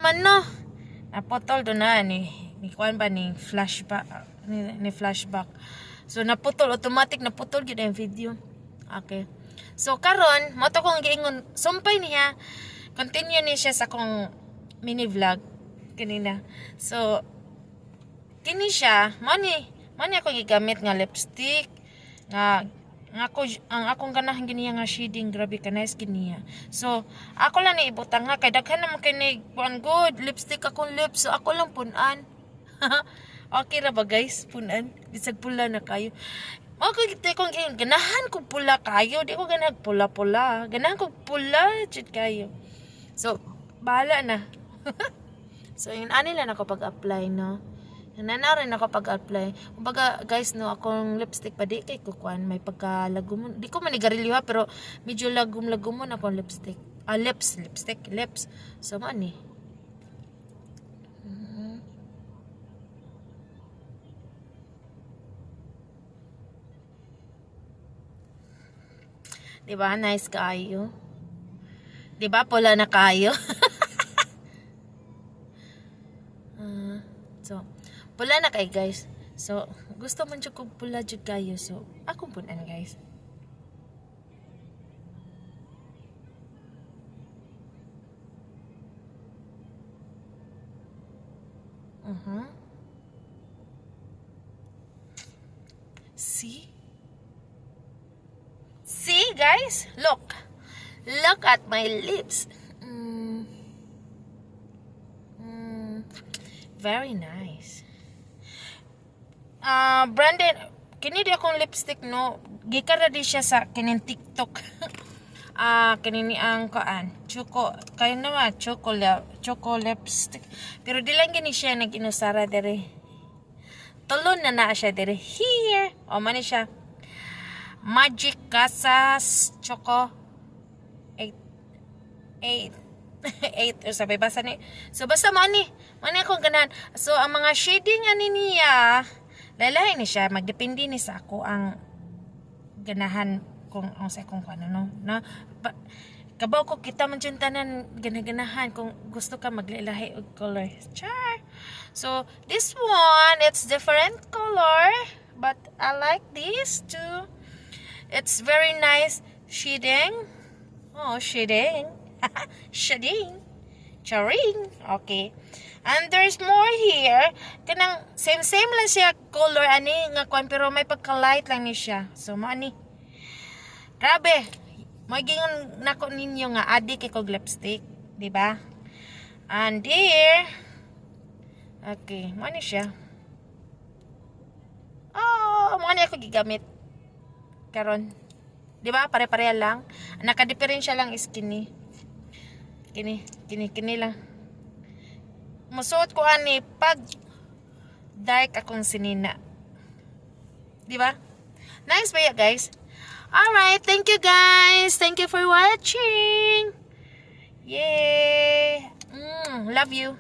naman no. Naputol do na ni kuan ba ni flashback ni flashback. So naputol automatic naputol gyud ang video. Okay. So karon mo to kong giingon sumpay niya. Continue ni siya sa akong mini vlog kanina. So kini siya mo ni ako gigamit nga lipstick nga ang akong ganahan giniya nga shading, grabe ka nice giniya. So ako lang ni ibutang nga kay daghan naman kini kuan good lipstick akong lips, so ako lang punan. Okay ra ba guys, punan bisag pula na kayo. Okay, kung ganahan ko pula kayo, di ko ganahan pula-pula, ganahan ko pula jud kayo. So bahala na. So yun ani lang ako pag-apply no. Nanana rin ako pag-apply. Kumbaga guys no, akong lipstick pa di kay kukuan may pagkalagumon. Di ko manigarilyo ha, pero medyo lagum-lagumon akong lipstick. Lips. So mo ni. Diba nice kayo? Diba pula na kayo? So pula na kay guys. So gusto man jud kog pula jud kayo. So akong punan guys. See guys, look at my lips. Very nice. Branded kini di akong lipstick no, gikan ra di siya sa kining TikTok. Kanini ang kaan choco kayo naman choco lipstick, pero di lang gini siya nag-inusara dere. Tulon na siya dere here. O man siya Magic Casas Choco 8 or sabi basa ni. So basta mani akong ganahan. So ang mga shading ani niya lalahi ni siya, magdepende ni sa ako ang ganahan kung ang sa akong ano no na kabaw ko kita man jud tanan ganaganahan kung gusto ka maglilahi og color. Char. So this one it's different color but I like this too. It's very nice shading. Oh, shading. Shading. Charing. Okay. And there's more here. Kanang same lang siya color ani nga kwan pero may pagka-light lang ni siya. So mo ani. Grabe. Magingon nako ninyo nga adi kay kog lipstick, di ba? And here. Okay, mo ani siya. Oh, mo ani ako gigamit karon. Di ba? Pare-pareha lang. Naka-diferensya lang is kini. Kini lang. Musuot ko ani pag dark akong sinina. Di ba? Nice ba ya guys? Alright, thank you guys. Thank you for watching. Yay! Love you.